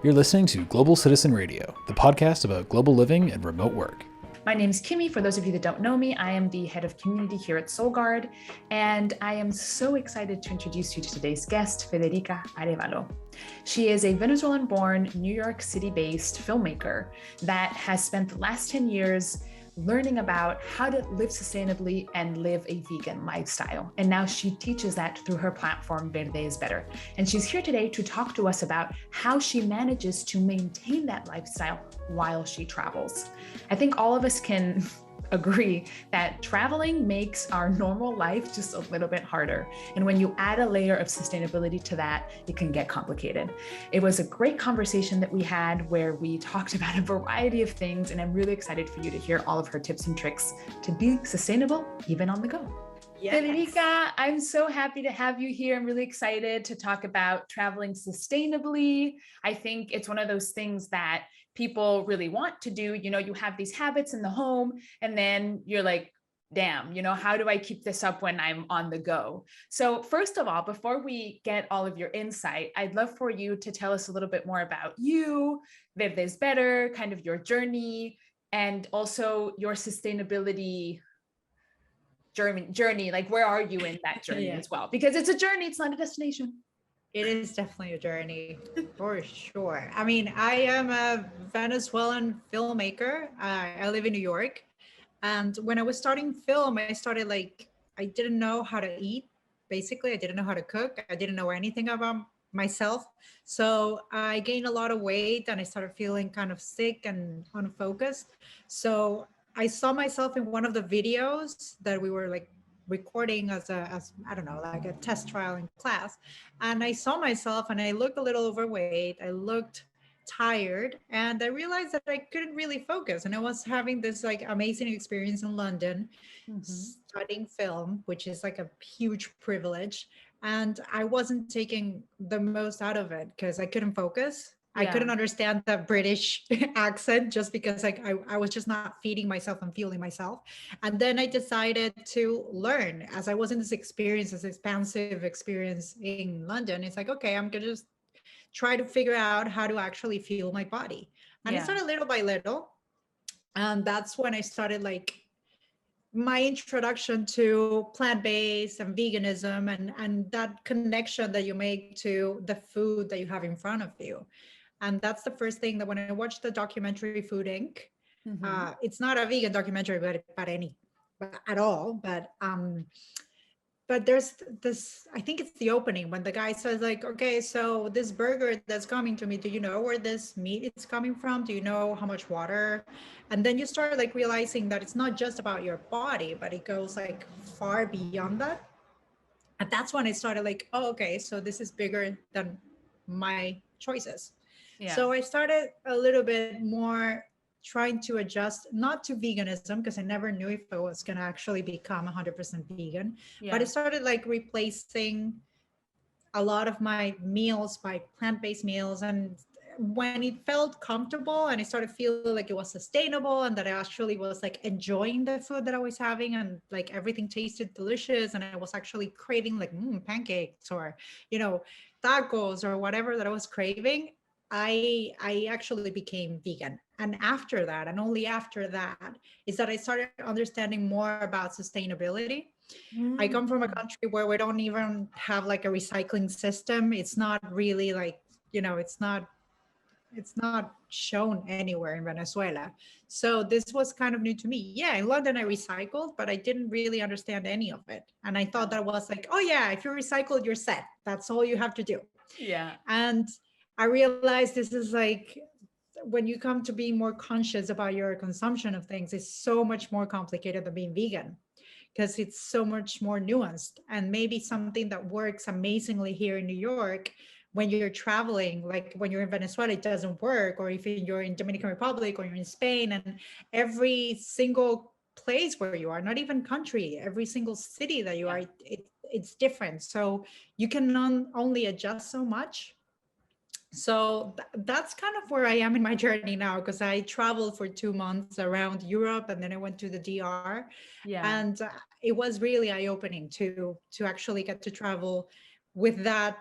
You're listening to Global Citizen Radio, the podcast about global living and remote work. My name's Kimmy. For those of you that don't know me, I am the head of community here at SoulGuard, and I am so excited to introduce you to today's guest, Federica Arevalo. She is a Venezuelan-born, New York City-based filmmaker that has spent the last 10 years learning about how to live sustainably and live a vegan lifestyle. And now she teaches that through her platform, Verde is Better. And she's here today to talk to us about how she manages to maintain that lifestyle while she travels. I think all of us can agree that traveling makes our normal life just a little bit harder. And when you add a layer of sustainability to that, it can get complicated. It was a great conversation that we had where we talked about a variety of things, and I'm really excited for you to hear all of her tips and tricks to be sustainable even on the go. Yes. Federica, I'm so happy to have you here. I'm really excited to talk about traveling sustainably. I think it's one of those things that people really want to do. You know, you have these habits in the home and then you're like, damn, you know, how do I keep this up when I'm on the go? So first of all, before we get all of your insight, I'd love for you to tell us a little bit more about you, Verde is Better, kind of your journey, and also your sustainability journey. Like, where are you in that journey as well? Because it's a journey, it's not a destination. It is definitely a journey, for sure. I mean, I am a Venezuelan filmmaker. I live in New York. And when I was starting film, I started I didn't know how to eat. Basically, I didn't know how to cook. I didn't know anything about myself. So I gained a lot of weight and I started feeling kind of sick and unfocused. So I saw myself in one of the videos that we were recording as I don't know, like a test trial in class. And I saw myself and I looked a little overweight. I looked tired and I realized that I couldn't really focus. And I was having this amazing experience in London, studying film, which is like a huge privilege. And I wasn't taking the most out of it because I couldn't focus. Yeah. I couldn't understand the British accent just because I was just not feeding myself and fueling myself. And then I decided to learn as I was in this experience, this expansive experience in London. It's like, okay, I'm going to just try to figure out how to actually fuel my body. And it started little by little. And that's when I started my introduction to plant-based and veganism and that connection that you make to the food that you have in front of you. And that's the first thing that when I watched the documentary Food Inc., it's not a vegan documentary, but at all. But there's this, I think it's the opening when the guy says okay, so this burger that's coming to me, do you know where this meat is coming from? Do you know how much water? And then you start realizing that it's not just about your body, but it goes far beyond that. And that's when I started oh, okay, so this is bigger than my choices. Yeah. So I started a little bit more trying to adjust, not to veganism, because I never knew if I was going to actually become 100% vegan, but I started replacing a lot of my meals by plant-based meals. And when it felt comfortable and I started feeling like it was sustainable and that I actually was enjoying the food that I was having and everything tasted delicious and I was actually craving pancakes or, tacos or whatever that I was craving, I actually became vegan. And after that, and only after that, is that I started understanding more about sustainability. I come from a country where we don't even have a recycling system. It's not really it's not shown anywhere in Venezuela. So this was kind of new to me. Yeah, in London I recycled, but I didn't really understand any of it. And I thought that was oh yeah, if you recycle, you're set. That's all you have to do. Yeah. And I realized this is when you come to being more conscious about your consumption of things, it's so much more complicated than being vegan because it's so much more nuanced. And maybe something that works amazingly here in New York, when you're traveling, when you're in Venezuela, it doesn't work. Or if you're in Dominican Republic or you're in Spain, and every single place where you are, not even country, every single city that you are, it's different. So you can only adjust so much. So that's kind of where I am in my journey now, because I traveled for 2 months around Europe and then I went to the DR. And it was really eye-opening to actually get to travel with that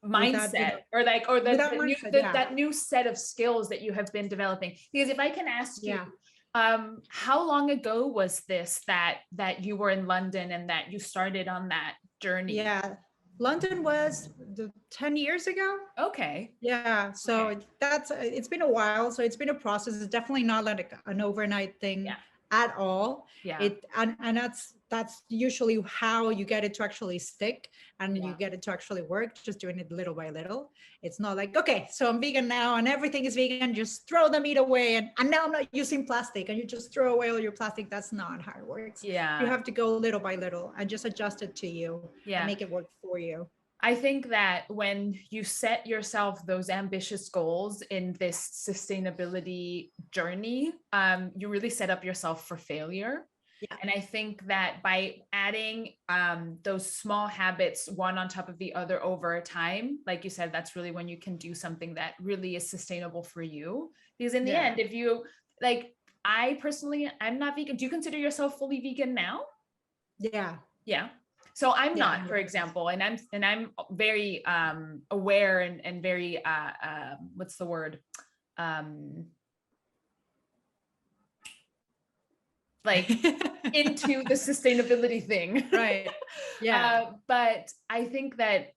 without, mindset or like, or without the new, mindset. Yeah. that new set of skills that you have been developing? Because if I can ask you, how long ago was this that you were in London and that you started on that journey? Yeah. London was 10 years ago. Okay. Yeah. So that's, it's been a while. So it's been a process. It's definitely not like an overnight thing at all. Yeah. And that's usually how you get it to actually stick and you get it to actually work, just doing it little by little. It's not like, okay, so I'm vegan now and everything is vegan, just throw the meat away and now I'm not using plastic and you just throw away all your plastic. That's not how it works. Yeah. You have to go little by little and just adjust it to you and make it work for you. I think that when you set yourself those ambitious goals in this sustainability journey, you really set up yourself for failure. Yeah. And I think that by adding those small habits, one on top of the other over time, like you said, that's really when you can do something that really is sustainable for you. Because in the end, if you like, I personally, I'm not vegan. Do you consider yourself fully vegan now? Yeah. Yeah. So I'm not, for example, and I'm very aware and very what's the word? Like into the sustainability thing. Right. Yeah. But I think that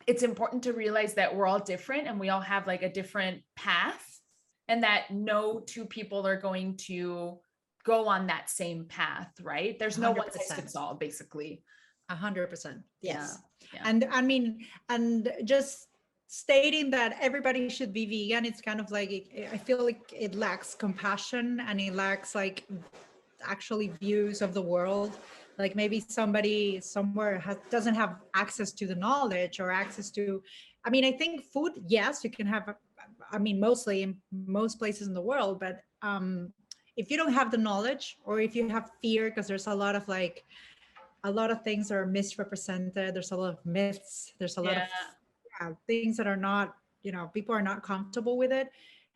it's important to realize that we're all different and we all have like a different path, and that no two people are going to go on that same path, right? There's no one size fits all, basically. 100%. Yes. Yeah. And I mean, and just stating that everybody should be vegan, it's kind of like, I feel like it lacks compassion and it lacks like actually views of the world. Like maybe somebody somewhere doesn't have access to the knowledge or access to, I mean, I think food, yes, you can have, I mean, mostly in most places in the world, but if you don't have the knowledge or if you have fear, because there's a lot of things are misrepresented. There's a lot of myths. There's a lot of things that are not, people are not comfortable with it.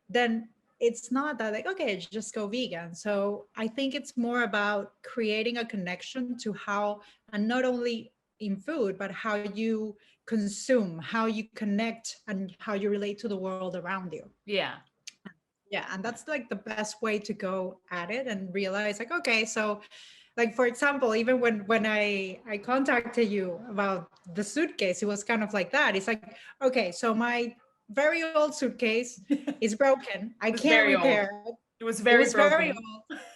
Then it's not that like, okay, just go vegan. So I think it's more about creating a connection to how, and not only in food, but how you consume, how you connect and how you relate to the world around you. Yeah. Yeah. And that's like the best way to go at it and realize like, okay, so like, for example, even when I contacted you about the suitcase, it was kind of like that. It's like, okay, so my very old suitcase is broken. I can't repair it. It was very broken.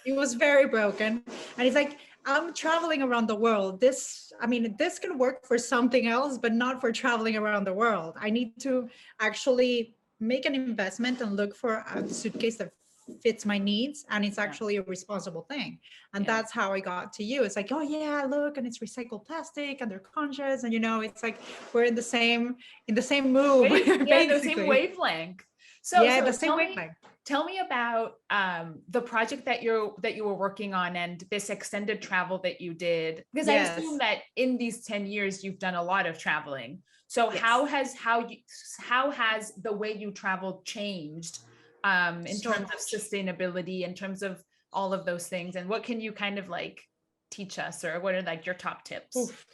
It was very broken. And it's like, I'm traveling around the world. This can work for something else, but not for traveling around the world. I need to actually make an investment and look for a suitcase that fits my needs, and it's actually a responsible thing. And that's how I got to you. It's like, oh yeah, look, and it's recycled plastic and they're conscious, and it's like we're in the same move. The same wavelength. So the same wavelength. Tell me about the project that you were working on and this extended travel that you did, because I assume that in these 10 years you've done a lot of traveling. So how has the way you traveled changed in terms of sustainability, in terms of all of those things, and what can you kind of like teach us, or what are like your top tips? Oof,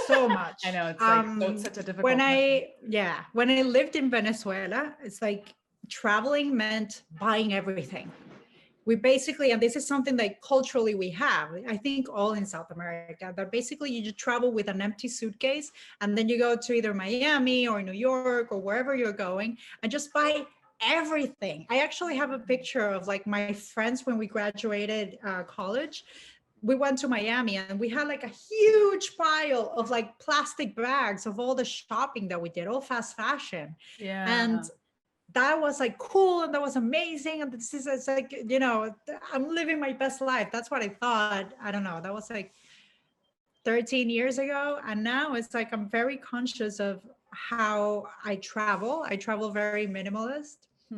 so much. I know it's like such a difficult when I lived in Venezuela, it's like traveling meant buying everything. We basically, and this is something that culturally we have, I think all in South America, that basically you just travel with an empty suitcase and then you go to either Miami or New York or wherever you're going and just buy everything. I actually have a picture of like my friends when we graduated college. We went to Miami and we had like a huge pile of like plastic bags of all the shopping that we did, all fast fashion. Yeah. And that was like cool and that was amazing. And this is, it's like, I'm living my best life. That's what I thought. I don't know. That was like 13 years ago. And now it's like, I'm very conscious of how I travel. I travel very minimalist.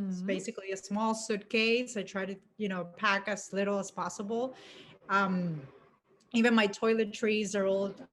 It's basically a small suitcase. I try to, pack as little as possible. Even my toiletries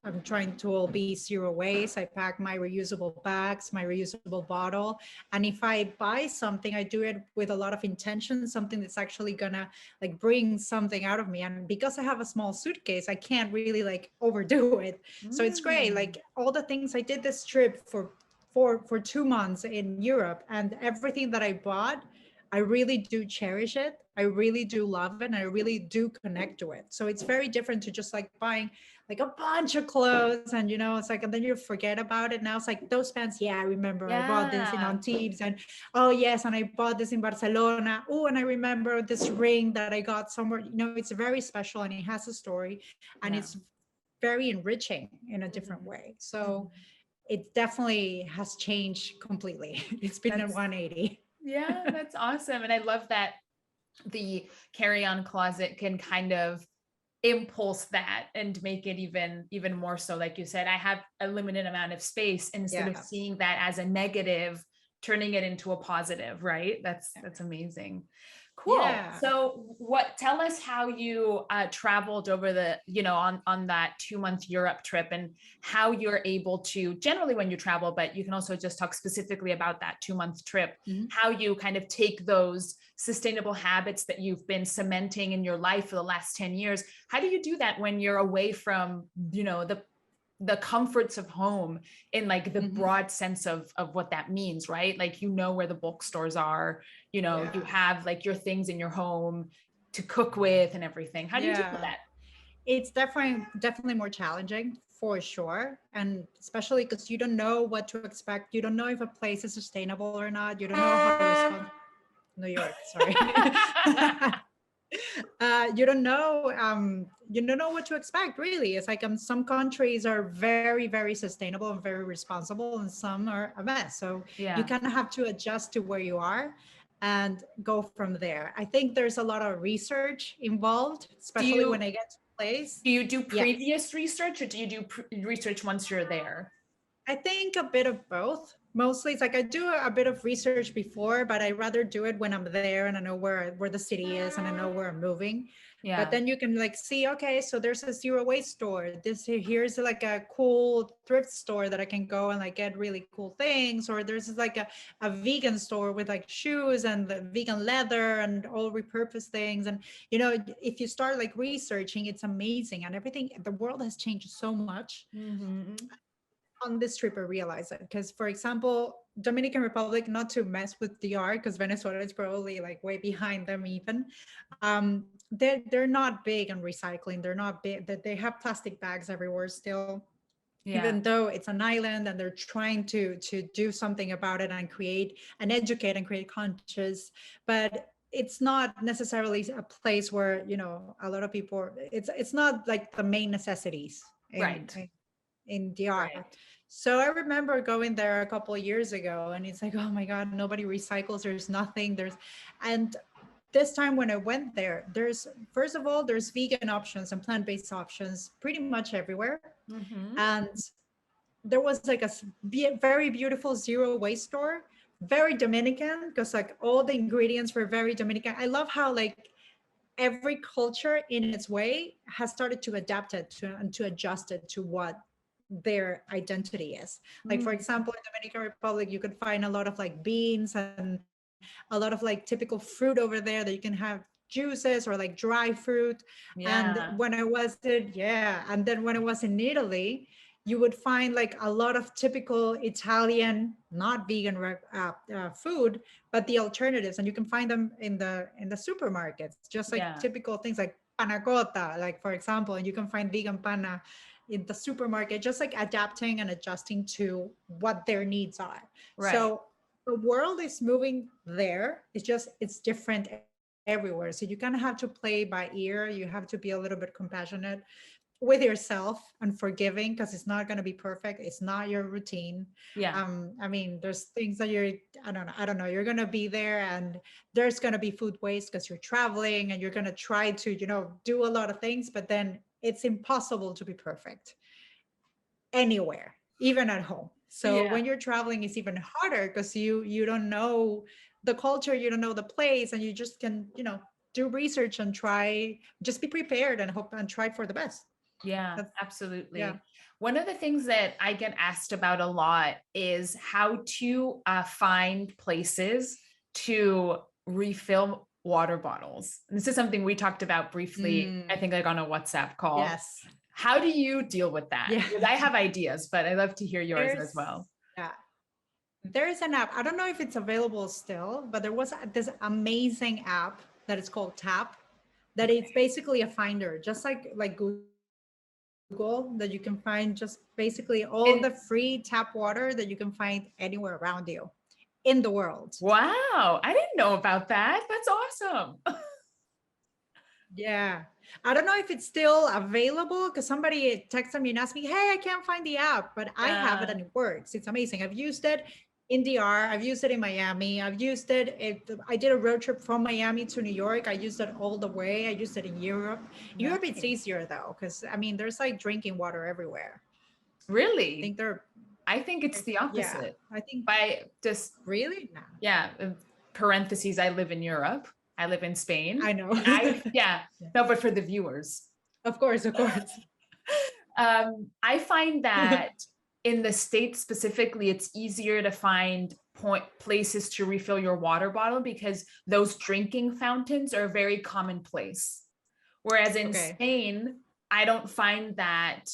I'm trying to all be zero waste. I pack my reusable bags, my reusable bottle. And if I buy something, I do it with a lot of intention, something that's actually gonna like bring something out of me. And because I have a small suitcase, I can't really like overdo it. So it's great. Like all the things I did this trip for for 2 months in Europe, and everything that I bought, I really do cherish it. I really do love it, and I really do connect to it. So it's very different to just like buying like a bunch of clothes, and it's like, and then you forget about it. Now it's like those pants. Yeah, I remember I bought this in Yeah. Antibes, and oh yes, and I bought this in Barcelona. Oh, and I remember this ring that I got somewhere. It's very special, and it has a story, and Yeah. it's very enriching in a different way. So it definitely has changed completely. It's been a That's 180. Yeah, that's awesome. And I love that the carry-on closet can kind of impulse that and make it even more so. Like you said, I have a limited amount of space, instead of Yeah. seeing that as a negative, turning it into a positive, right? That's amazing. Cool. Yeah. So tell us how you traveled over on that 2-month Europe trip, and how you're able to, generally when you travel, but you can also just talk specifically about that 2-month trip, how you kind of take those sustainable habits that you've been cementing in your life for the last 10 years. How do you do that when you're away from, the comforts of home, in like the broad sense of what that means, right? Like, where the bookstores are, you have like your things in your home to cook with and everything. How do you deal with that? It's definitely more challenging for sure. And especially because you don't know what to expect. You don't know if a place is sustainable or not. You don't know how to respond. New York, sorry. You don't know what to expect, really. It's like some countries are very, very sustainable and very responsible, and some are a mess. So you Yeah. kind of have to adjust to where you are and go from there. I think there's a lot of research involved, especially when I get to a place. Do you do Yes. previous research, or do you do research once you're there? I think a bit of both. Mostly, it's like I do a bit of research before, but I rather do it when I'm there and I know where the city is and I know where I'm moving. Yeah. But then you can like see, okay, so there's a zero waste store. Here's like a cool thrift store that I can go and like get really cool things. Or there's like a vegan store with like shoes and the vegan leather and all repurposed things. And if you start like researching, it's amazing. And everything, the world has changed so much. On this trip I realized that, because for example, Dominican Republic, not to mess with DR, because Venezuela is probably like way behind them even, they're not big on recycling. They're not big, that they have plastic bags everywhere still. Even though it's an island and they're trying to do something about it and create and educate and create conscious, but it's not necessarily a place where a lot of people, it's not like the main necessities in DR. Right. So I remember going there a couple of years ago, and it's like, oh my God, nobody recycles. There's nothing. And this time when I went there, first of all, there's vegan options and plant-based options pretty much everywhere. And there was like a very beautiful zero waste store, very Dominican, because like all the ingredients were very Dominican. I love how like every culture in its way has started to adapt it and to adjust it to what their identity is. Like, for example, in the Dominican Republic, you could find a lot of like beans and a lot of like typical fruit over there that you can have juices or like dry fruit. And when I was and then when I was in Italy, you would find like a lot of typical Italian, not vegan food, but the alternatives, and you can find them in the supermarkets, just like typical things like panna cotta, like for example, and you can find vegan panna in the supermarket, just like adapting and adjusting to what their needs are. Right. So the world is moving there. It's different everywhere. So you kind of have to play by ear. You have to be a little bit compassionate with yourself and forgiving, because it's not going to be perfect. It's not your routine. I mean, there's things that I don't know, you're going to be there and there's going to be food waste because you're traveling and you're going to try to, do a lot of things, but then it's impossible to be perfect anywhere, even at home. So when you're traveling, it's even harder because you don't know the culture, you don't know the place, and you just can, do research and just be prepared and hope and try for the best. Yeah, absolutely. Yeah. One of the things that I get asked about a lot is how to find places to refill water bottles. And this is something we talked about briefly, I think like on a WhatsApp call. Yes. How do you deal with that? Yeah. Because I have ideas, but I'd love to hear yours as well. Yeah. There is an app. I don't know if it's available still, but there was this amazing app that is called Tap. That it's basically a finder, just like Google, that you can find just basically all And the free tap water that you can find anywhere around you in the world. wow, I didn't know about that. That's awesome. Yeah. I don't know if it's still available because somebody texted me and asked me, hey, I can't find the app, but I have it and it works. It's amazing. I've used it in DR. I've used it in Miami. I've used I did a road trip from Miami to New York. I used it all the way. I used it in Europe. Europe, it's Nice. easier though, because I mean, there's like drinking water everywhere. I Really? think they're, I think it's the yeah, opposite. I think By just, really? No. yeah, parentheses, I live in Europe. I live in I Spain. know. Yeah, Yeah. no, but for the viewers. Of course, of course. I find that in the States specifically, it's easier to find places to refill your water bottle because those drinking fountains are very commonplace. Whereas in Okay. Spain, I don't find that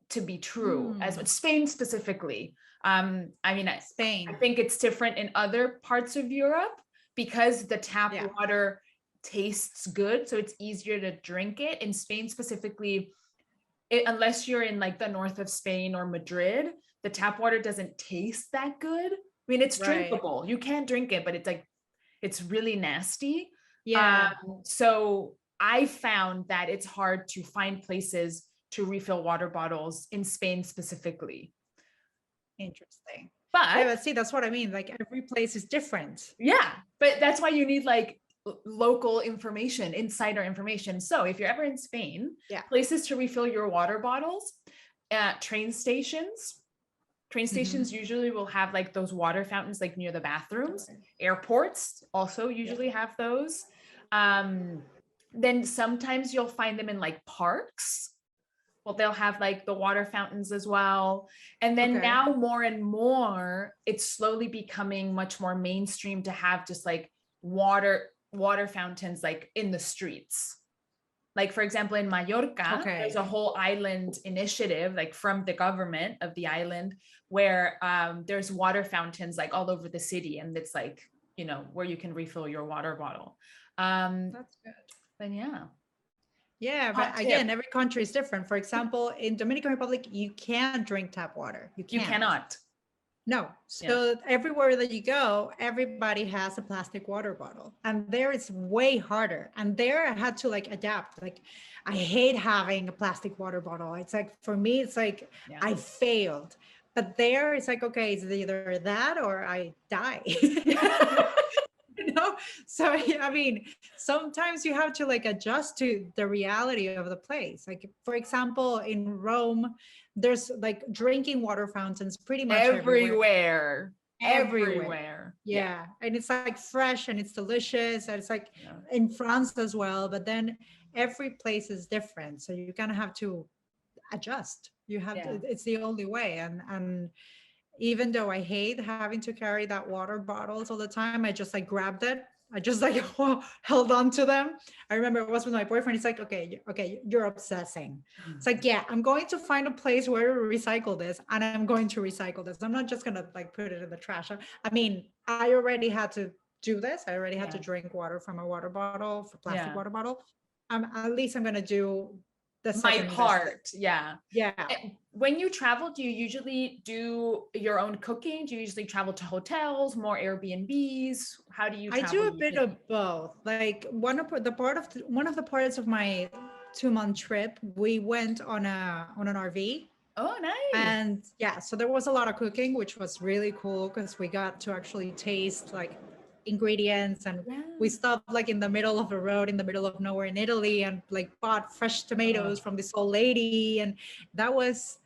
to be true, as Spain specifically. I mean, I Spain. think it's different in other parts of Europe because the tap Yeah. water tastes good, so it's easier to drink it. In Spain specifically, unless you're in like the north of Spain or Madrid, the tap water doesn't taste that good. I mean, it's Right. drinkable. You can drink it, but it's like it's really nasty. Yeah. So I found that it's hard to find places to refill water bottles in Spain specifically. Interesting. Yeah, But but see, that's what I mean. Like every place is different. yeah, but that's why you need like local information, insider information. So if you're ever in Spain, Yeah. places to refill your water bottles, train stations. Train stations usually will have like those water fountains like near the bathrooms. Okay. Airports also usually have those. Then sometimes you'll find them in like parks. Well, they'll have like the water fountains as well. And then Okay. now more and more, it's slowly becoming much more mainstream to have just like water fountains like in the streets. Like for example, in Mallorca, there's Okay. a whole island initiative, like from the government of the island, where there's water fountains like all over the city, and it's like, you know, where you can refill your water bottle. That's good. Then yeah, Yeah, hot but tip: again, every country is different. For example, in Dominican Republic, you can't drink tap water. You you can't. cannot. No. Yeah, So everywhere that you go, everybody has a plastic water bottle. And there it's way harder. And there I had to like adapt. Like I hate having a plastic water bottle. It's like for me, it's like yeah, I failed. But there it's like, okay, it's either that or I die. You know, so I mean, sometimes you have to like adjust to the reality of the place. Like for example, in Rome, there's like drinking water fountains pretty much everywhere. everywhere, Everywhere. everywhere. Yeah, and it's like fresh and it's delicious, and it's like Yeah. in France as well, but then every place is different, so you kind of have to adjust. You have Yeah. to, it's the only way. And even though I hate having to carry that water bottles all the time, I just like grabbed it. I just like held on to them. I remember it was with my boyfriend. He's like, okay, you're obsessing. It's like, yeah, I'm going to find a place where to recycle this, and I'm going to recycle this. I'm not just gonna like put it in the trash. I mean, I already had to do this. I already had to Yeah. drink water from a water bottle, for plastic Yeah. water bottle. At least I'm gonna do the My second best. part. Yeah. Yeah. When you travel, do you usually do your own cooking? Do you usually travel to hotels, more Airbnbs? How do you I travel do a bit usually? of both. Like one of the parts of my 2 month trip, we went on an RV. Oh, nice. And yeah, so there was a lot of cooking, which was really cool because we got to actually taste like ingredients, and Yeah. we stopped like in the middle of a road in the middle of nowhere in Italy and like bought fresh tomatoes from this old lady, and that was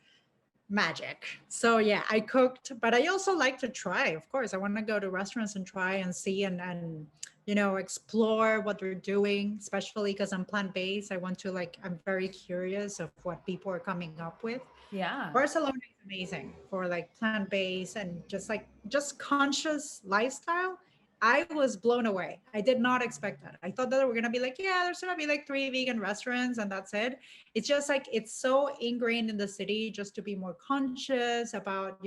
magic. So yeah, I cooked, but I also like to try. Of course, I want to go to restaurants and try and see and you know, explore what they're doing, especially because I'm plant-based. I want to like, I'm very curious of what people are coming up with. Yeah. Barcelona is amazing for like plant-based and just like just conscious lifestyle. I was blown away. I did not expect that. I thought that we were going to be like, yeah, there's going to be like 3 vegan restaurants and that's it. It's just like, it's so ingrained in the city just to be more conscious about,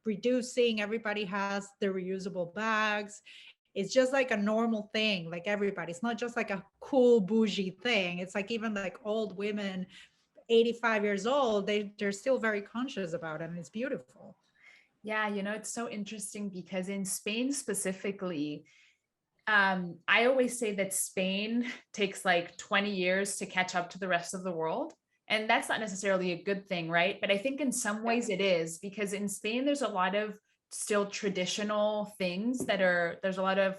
reducing. Everybody has their reusable bags. It's just like a normal thing, like everybody. It's not just like a cool bougie thing. It's like even like old women, 85 years old, they're still very conscious about it, and it's beautiful. Yeah, it's so interesting because in Spain specifically, I always say that Spain takes like 20 years to catch up to the rest of the world. And that's not necessarily a good thing, right? But I think in some ways it is, because in Spain, there's a lot of still traditional things there's a lot of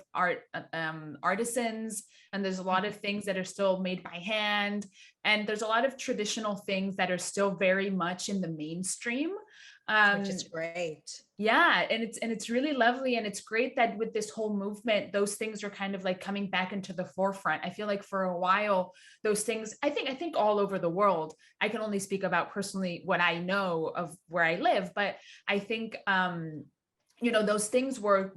artisans, and there's a lot of things that are still made by hand. And there's a lot of traditional things that are still very much in the mainstream. Which is great. Yeah, and it's really lovely, and it's great that with this whole movement, those things are kind of like coming back into the forefront. I feel like for a while, those things, I think all over the world, I can only speak about personally what I know of where I live, but I think those things were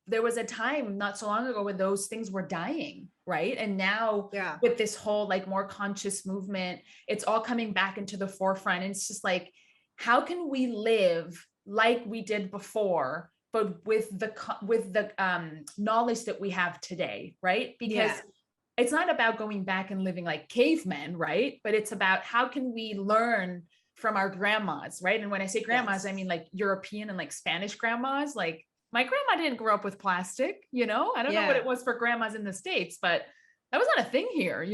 there was a time not so long ago when those things were dying, right? And now with this whole like more conscious movement, it's all coming back into the forefront. And it's just like, how can we live like we did before, but with the knowledge that we have today, right? Because it's not about going back and living like cavemen, right? But it's about how can we learn from our grandmas, right? And when I say grandmas, I mean like European and like Spanish grandmas. Like my grandma didn't grow up with plastic, I don't know what it was for grandmas in the States, but that was not a thing here,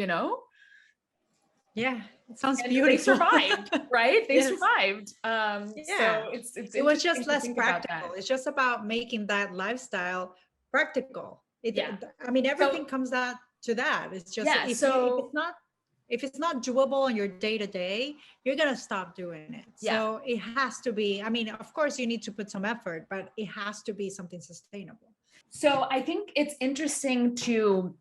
Yeah, it sounds beautiful. They survived, right? They survived. So it was just less practical. It's just about making that lifestyle practical. I mean, everything comes out to that. It's just if it's not doable on your day to day, you're gonna stop doing it. So it has to be. I mean, of course, you need to put some effort, but it has to be something sustainable. So I think it's interesting to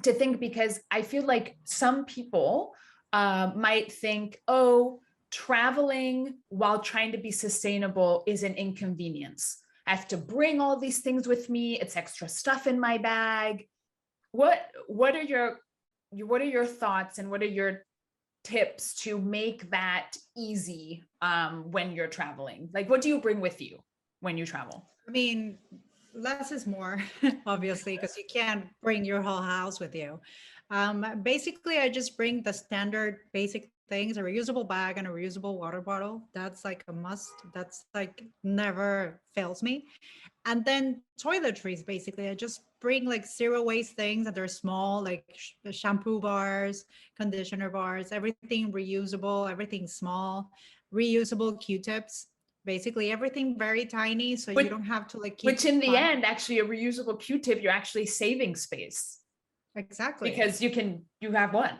think, because I feel like some people might think, oh, traveling while trying to be sustainable is an inconvenience. I have to bring all these things with me. It's extra stuff in my bag. What are your thoughts, and what are your tips to make that easy when you're traveling? Like, what do you bring with you when you travel? I mean, less is more, obviously, because you can't bring your whole house with you. Basically, I just bring the standard basic things: a reusable bag and a reusable water bottle. That's like a must. That's like never fails me. And then toiletries, basically. I just bring like zero waste things that are small, like shampoo bars, conditioner bars, everything reusable, everything small, reusable Q-tips. Basically everything very tiny, so you don't have to like keep which in the end, actually, a reusable Q-tip, you're actually saving space. Exactly. Because you have one.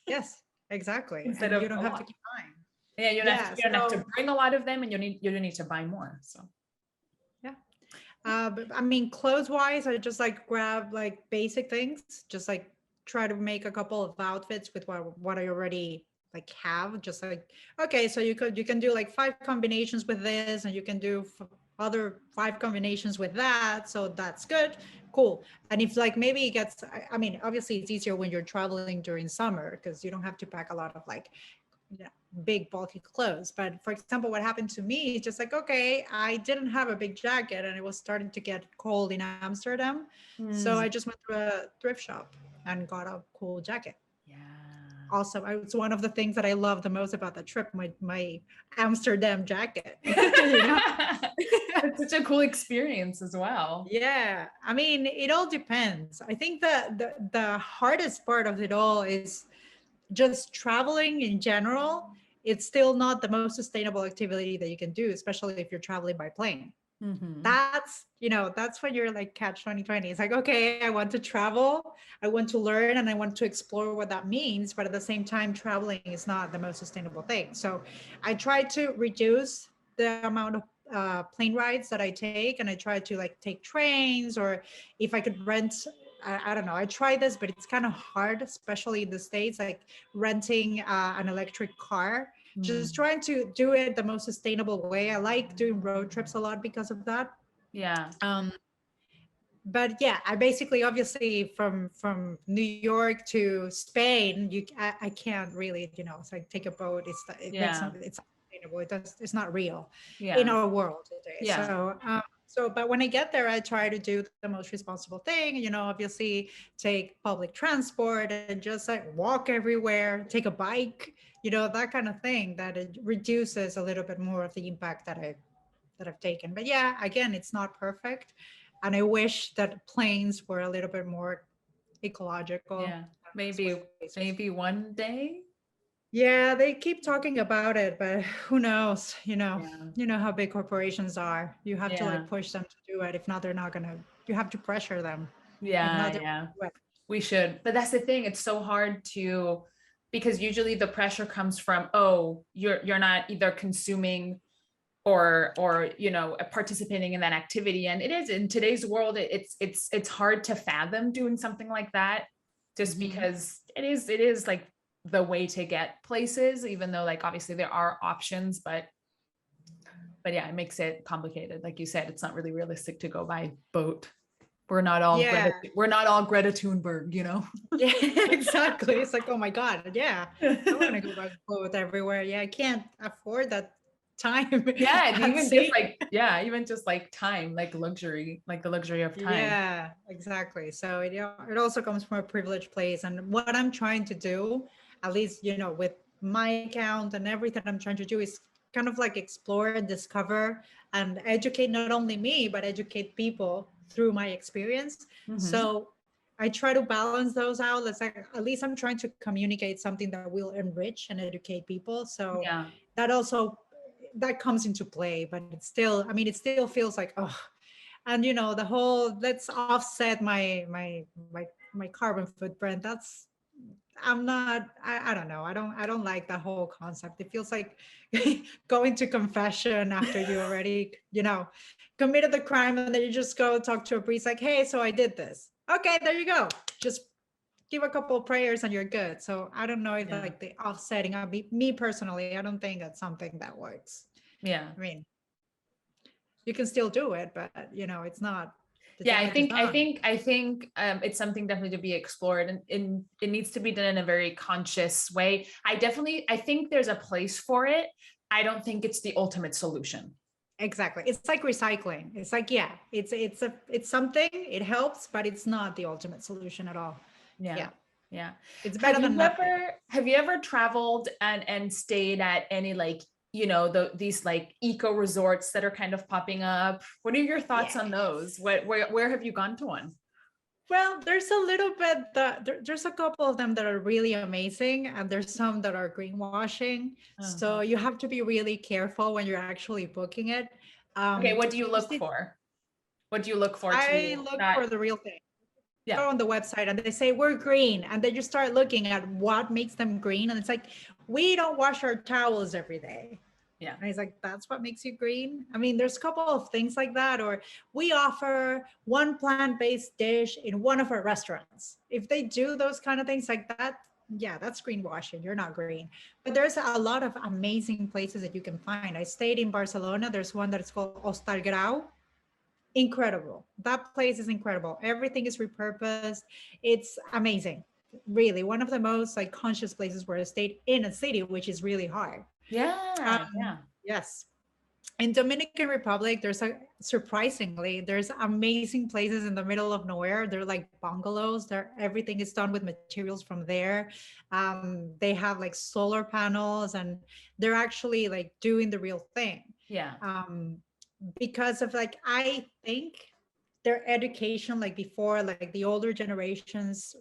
Yes, exactly. Instead and of you don't have to keep buying. Yeah, you don't have to bring a lot of them, and you don't need to buy more. So but I mean, clothes wise, I just like grab like basic things, just like try to make a couple of outfits with what I already like have. Just like, okay, so you can do like 5 combinations with this, and you can do other 5 combinations with that, so that's good, cool. And if like maybe it gets, I mean, obviously it's easier when you're traveling during summer because you don't have to pack a lot of like big bulky clothes. But for example, what happened to me is just like, okay, I didn't have a big jacket and it was starting to get cold in Amsterdam, so I just went to a thrift shop and got a cool jacket. Also, it's one of the things that I love the most about the trip, my Amsterdam jacket. It's such a cool experience as well. Yeah, I mean, it all depends. I think the hardest part of it all is just traveling in general. It's still not the most sustainable activity that you can do, especially if you're traveling by plane. That's when you're like catch 2020. It's like, okay, I want to travel, I want to learn, and I want to explore what that means, but at the same time, traveling is not the most sustainable thing. So I try to reduce the amount of plane rides that I take, and I try to like take trains, or if I could rent, I don't know, I tried this, but it's kind of hard, especially in the States, like renting an electric car. Just trying to do it the most sustainable way. I like doing road trips a lot because of that. Yeah. but yeah, I basically, obviously, from New York to Spain, I can't really, it's like take a boat. It makes Yeah. something. It's unsustainable. It's not real in Yeah. our world today. Yeah. But when I get there, I try to do the most responsible thing. Obviously, take public transport and just like walk everywhere, take a bike. That kind of thing, that it reduces a little bit more of the impact that I've taken. But yeah, again, it's not perfect. And I wish that planes were a little bit more ecological. Yeah. Less Maybe, waste. maybe one day. Yeah, they keep talking about it, but who knows? Yeah. You know how big corporations are. You have to Yeah. like push them to do it. If not, they're not gonna. You have to pressure them. If not, Yeah. they're Yeah. gonna do it. We should. But that's the thing. It's so hard to, because usually the pressure comes from, oh, you're not either consuming or participating in that activity. And it is, in today's world, it's hard to fathom doing something like that, just Mhm. because it is like the way to get places, even though like obviously there are options, but yeah, it makes it complicated. Like you said, it's not really realistic to go by boat. Yeah, We're not all Greta Thunberg, you know. yeah, exactly. It's like, oh my God, yeah, I want to go by boat everywhere. Yeah, I can't afford that time Yeah, at even just sea. like, yeah, even just like time, like luxury, like the luxury of time. Yeah, exactly. So it also comes from a privileged place. And what I'm trying to do, at least, with my account and everything I'm trying to do, is kind of like explore and discover and educate not only me, but educate people through my experience. Mhm. So I try to balance those out. Let's like, at least I'm trying to communicate something that will enrich and educate people. So Yeah. that also that comes into play, but it's still, I mean, it still feels like, oh, and the whole let's offset my carbon footprint. That's I'm not I don't know, I don't like that whole concept. It feels like going to confession after you already committed the crime, and then you just go talk to a priest like, hey, so I did this. Okay, there you go. Just give a couple of prayers and you're good. So I don't know if Yeah. like the offsetting, me personally, I don't think that's something that works. Yeah. I mean, you can still do it, but it's not, the Yeah, I damage is think I done. think I think it's something definitely to be explored, and it needs to be done in a very conscious way. I think there's a place for it. I don't think it's the ultimate solution. Exactly. It's like recycling. It's like, yeah, it's something, it helps, but it's not the ultimate solution at all. Yeah. Yeah. Yeah. It's better than nothing. Have you ever traveled and stayed at any, like, these like eco resorts that are kind of popping up? What are your thoughts Yeah. on those? Where have you gone to one? Well, there's a little bit there's a couple of them that are really amazing, and there's some that are greenwashing. So Uh-huh. you have to be really careful when you're actually booking it. Okay, what do you look First, for? What do you look for I to look not? for the real thing. Yeah. Go on the website and they say we're green, and then you start looking at what makes them green, and it's like, we don't wash our towels every day. Yeah. And he's like, that's what makes you green? I mean, there's a couple of things like that. Or we offer one plant-based dish in one of our restaurants. If they do those kind of things like that, yeah, that's greenwashing. You're not green. But there's a lot of amazing places that you can find. I stayed in Barcelona. There's one that is called Hostal Grau. Incredible. That place is incredible. Everything is repurposed. It's amazing. Really, one of the most like conscious places where I stayed in a city, which is really hard. Yeah. Yeah. Yes. In Dominican Republic, there's amazing places in the middle of nowhere. They're like bungalows. Everything is done with materials from there. They have like solar panels, and they're actually like doing the real thing. Yeah. Um, because of like, I think their education, like before, like the older generations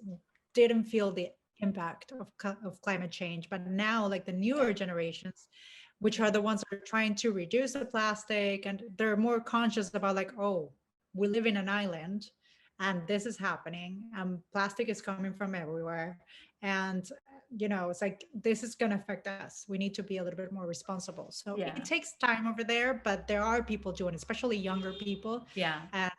didn't feel the impact of climate change, but now like the newer generations, which are the ones that are trying to reduce the plastic, and they're more conscious about like, oh, we live in an island and this is happening, plastic is coming from everywhere, and it's like, this is going to affect us. We need to be a little bit more responsible. So it Yeah. takes time over there, but there are people doing it, especially younger people. Yeah. And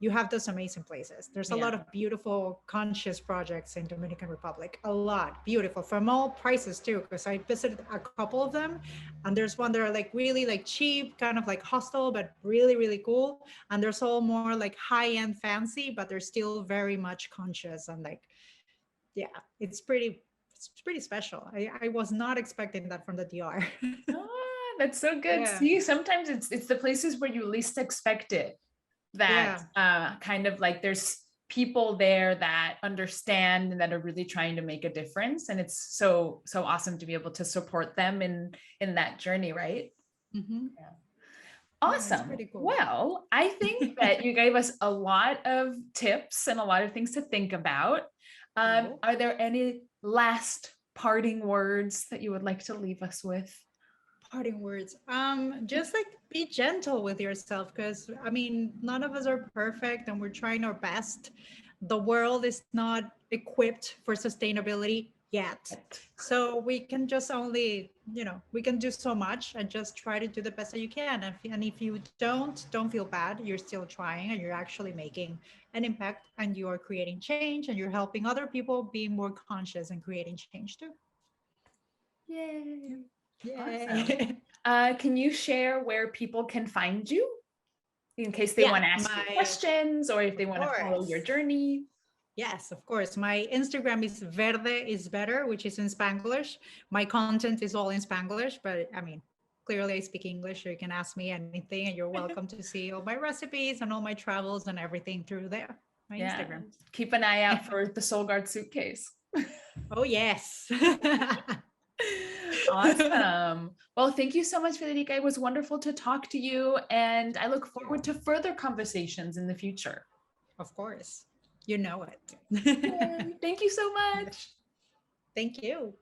you have those amazing places. There's a lot of beautiful conscious projects in Dominican Republic, a lot beautiful from all prices too, because I visited a couple of them, and there's one that are like really like cheap, kind of like hostel, but really, really cool. And there's all more like high-end fancy, but they're still very much conscious and like, yeah, it's pretty special. I was not expecting that from the DR. Ah, that's so good. Yeah. See, sometimes it's the places where you least expect it that kind of like there's people there that understand and that are really trying to make a difference, and it's so awesome to be able to support them in that journey, right? Mm-hmm. Yeah. Yeah, it's Awesome. pretty cool. Well, I think that you gave us a lot of tips and a lot of things to think about. Are there any last parting words that you would like to leave us with? Parting words. Just like be gentle with yourself, because I mean, none of us are perfect and we're trying our best. The world is not equipped for sustainability yet. So we can just only, we can do so much and just try to do the best that you can. And if you don't feel bad. You're still trying and you're actually making an impact, and you are creating change, and you're helping other people be more conscious and creating change too. Yay. Yay. Awesome. Can you share where people can find you in case they want to ask you questions or if they want to follow your journey? Yes, of course. My Instagram is Verde is Better, which is in Spanglish. My content is all in Spanglish, but I mean, clearly I speak English, so you can ask me anything, and you're welcome to see all my recipes and all my travels and everything through there. My Instagram. Keep an eye out for the SoulGuard suitcase. Oh, yes. Awesome. Well, thank you so much, Federica. It was wonderful to talk to you, and I look forward to further conversations in the future. Of course. You know it. Yay. Thank you so much. Thank you.